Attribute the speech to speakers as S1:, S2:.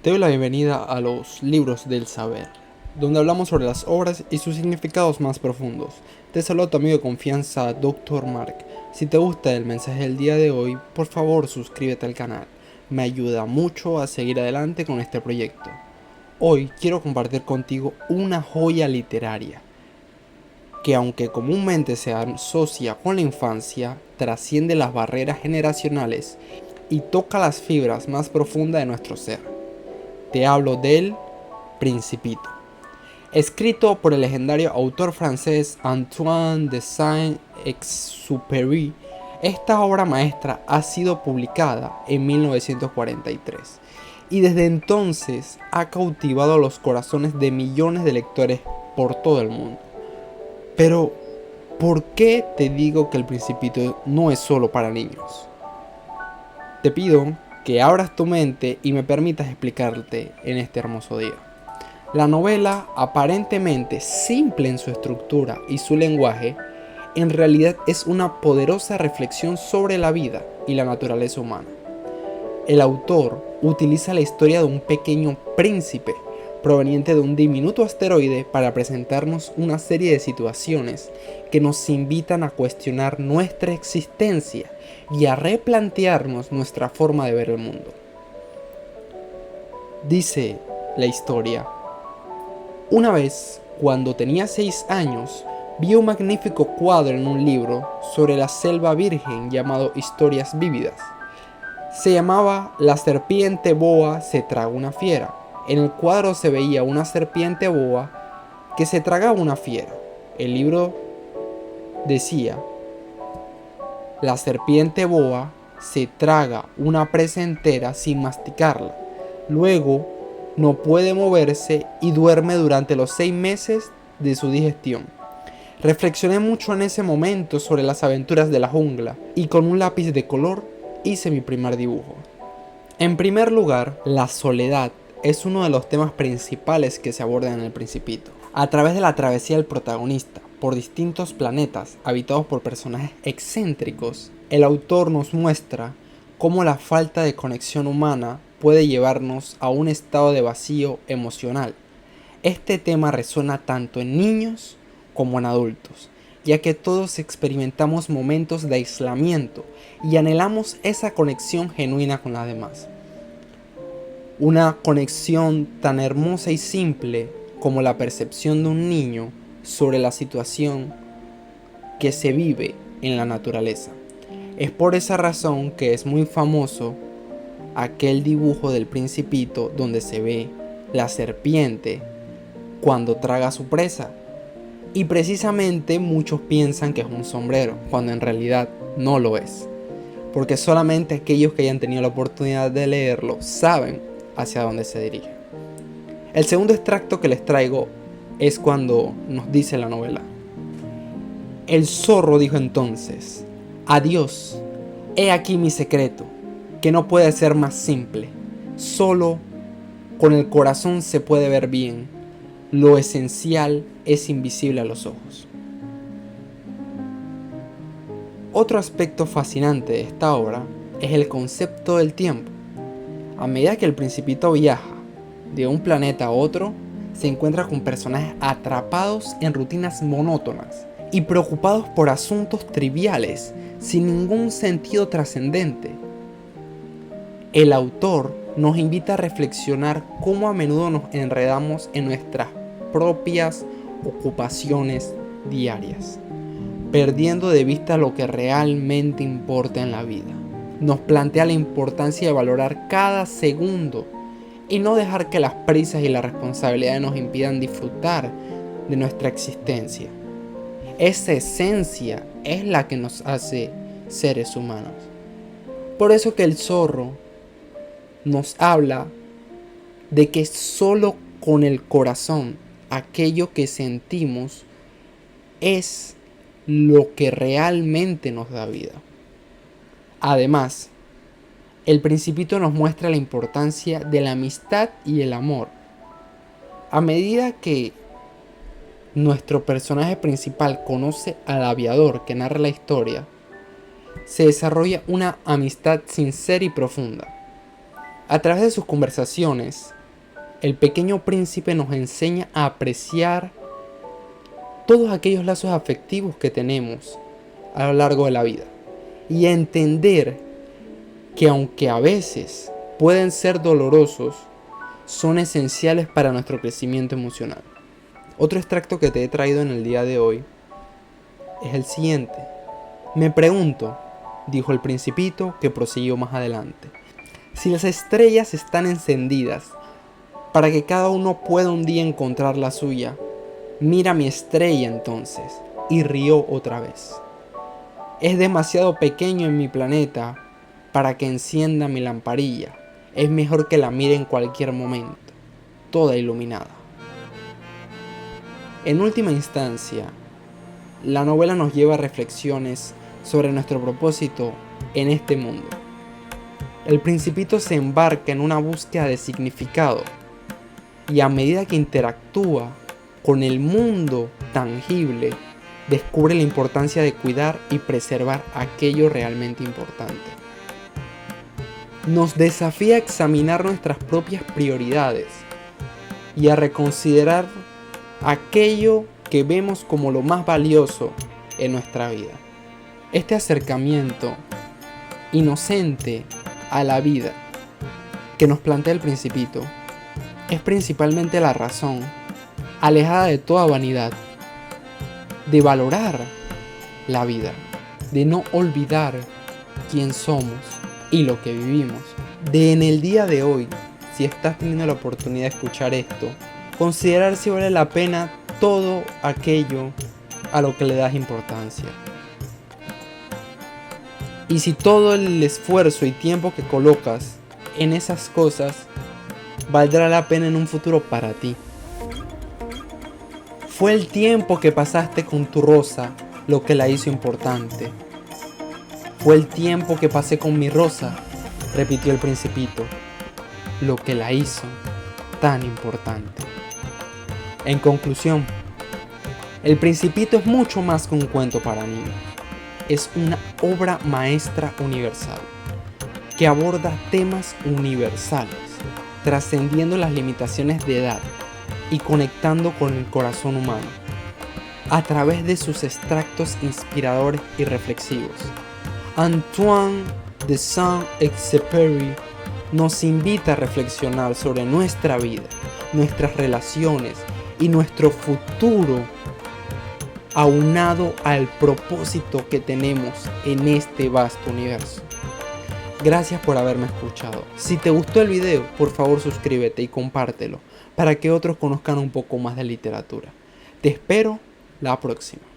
S1: Te doy la bienvenida a los libros del saber, donde hablamos sobre las obras y sus significados más profundos. Te saluda tu amigo de confianza, Dr. Mark. Si te gusta el mensaje del día de hoy, por favor suscríbete al canal. Me ayuda mucho a seguir adelante con este proyecto. Hoy quiero compartir contigo una joya literaria, que aunque comúnmente se asocia con la infancia, trasciende las barreras generacionales y toca las fibras más profundas de nuestro ser. Te hablo del Principito. Escrito por el legendario autor francés Antoine de Saint-Exupéry, esta obra maestra ha sido publicada en 1943 y desde entonces ha cautivado los corazones de millones de lectores por todo el mundo. Pero, ¿por qué te digo que El Principito no es solo para niños? Te pido que abras tu mente y me permitas explicarte en este hermoso día. La novela, aparentemente simple en su estructura y su lenguaje, en realidad es una poderosa reflexión sobre la vida y la naturaleza humana. El autor utiliza la historia de un pequeño príncipe proveniente de un diminuto asteroide para presentarnos una serie de situaciones que nos invitan a cuestionar nuestra existencia y a replantearnos nuestra forma de ver el mundo. Dice la historia: una vez, cuando tenía 6 años, vi un magnífico cuadro en un libro sobre la selva virgen llamado Historias Vívidas. Se llamaba La serpiente boa se traga una fiera. En el cuadro se veía una serpiente boa que se tragaba una fiera. El libro decía: la serpiente boa se traga una presa entera sin masticarla. Luego no puede moverse y duerme durante los 6 meses de su digestión. Reflexioné mucho en ese momento sobre las aventuras de la jungla y con un lápiz de color hice mi primer dibujo. En primer lugar, la soledad es uno de los temas principales que se abordan en El Principito. A través de la travesía del protagonista por distintos planetas habitados por personajes excéntricos, el autor nos muestra cómo la falta de conexión humana puede llevarnos a un estado de vacío emocional. Este tema resuena tanto en niños como en adultos, ya que todos experimentamos momentos de aislamiento y anhelamos esa conexión genuina con las demás. Una conexión tan hermosa y simple como la percepción de un niño sobre la situación que se vive en la naturaleza. Es por esa razón que es muy famoso aquel dibujo del Principito donde se ve la serpiente cuando traga a su presa. Y precisamente muchos piensan que es un sombrero, cuando en realidad no lo es. Porque solamente aquellos que hayan tenido la oportunidad de leerlo saben hacia dónde se dirige. El segundo extracto que les traigo es cuando nos dice la novela: el zorro dijo entonces: adiós, he aquí mi secreto, que no puede ser más simple. Solo con el corazón se puede ver bien. Lo esencial es invisible a los ojos. Otro aspecto fascinante de esta obra es el concepto del tiempo. A medida que el Principito viaja de un planeta a otro, se encuentra con personajes atrapados en rutinas monótonas y preocupados por asuntos triviales sin ningún sentido trascendente. El autor nos invita a reflexionar cómo a menudo nos enredamos en nuestras propias ocupaciones diarias, perdiendo de vista lo que realmente importa en la vida. Nos plantea la importancia de valorar cada segundo y no dejar que las prisas y las responsabilidades nos impidan disfrutar de nuestra existencia. Esa esencia es la que nos hace seres humanos. Por eso que el zorro nos habla de que solo con el corazón, aquello que sentimos, es lo que realmente nos da vida. Además, el Principito nos muestra la importancia de la amistad y el amor. A medida que nuestro personaje principal conoce al aviador que narra la historia, se desarrolla una amistad sincera y profunda. A través de sus conversaciones, el Pequeño Príncipe nos enseña a apreciar todos aquellos lazos afectivos que tenemos a lo largo de la vida y a entender que aunque a veces pueden ser dolorosos, son esenciales para nuestro crecimiento emocional. Otro extracto que te he traído en el día de hoy es el siguiente. Me pregunto, dijo el Principito, que prosiguió más adelante, si las estrellas están encendidas para que cada uno pueda un día encontrar la suya, mira mi estrella entonces, y rió otra vez. Es demasiado pequeño en mi planeta para que encienda mi lamparilla. Es mejor que la mire en cualquier momento, toda iluminada. En última instancia, la novela nos lleva a reflexiones sobre nuestro propósito en este mundo. El Principito se embarca en una búsqueda de significado y a medida que interactúa con el mundo tangible, descubre la importancia de cuidar y preservar aquello realmente importante. Nos desafía a examinar nuestras propias prioridades y a reconsiderar aquello que vemos como lo más valioso en nuestra vida. Este acercamiento inocente a la vida que nos plantea el Principito es principalmente la razón, alejada de toda vanidad, de valorar la vida, de no olvidar quién somos y lo que vivimos. De en el día de hoy, si estás teniendo la oportunidad de escuchar esto, considerar si vale la pena todo aquello a lo que le das importancia. Y si todo el esfuerzo y tiempo que colocas en esas cosas valdrá la pena en un futuro para ti. Fue el tiempo que pasaste con tu rosa lo que la hizo importante. Fue el tiempo que pasé con mi rosa, repitió el Principito, lo que la hizo tan importante. En conclusión, El Principito es mucho más que un cuento para niños. Es una obra maestra universal que aborda temas universales, trascendiendo las limitaciones de edad y conectando con el corazón humano a través de sus extractos inspiradores y reflexivos. Antoine de Saint-Exupéry nos invita a reflexionar sobre nuestra vida, nuestras relaciones y nuestro futuro, aunado al propósito que tenemos en este vasto universo. Gracias por haberme escuchado. Si te gustó el video, por favor suscríbete y compártelo para que otros conozcan un poco más de literatura. Te espero la próxima.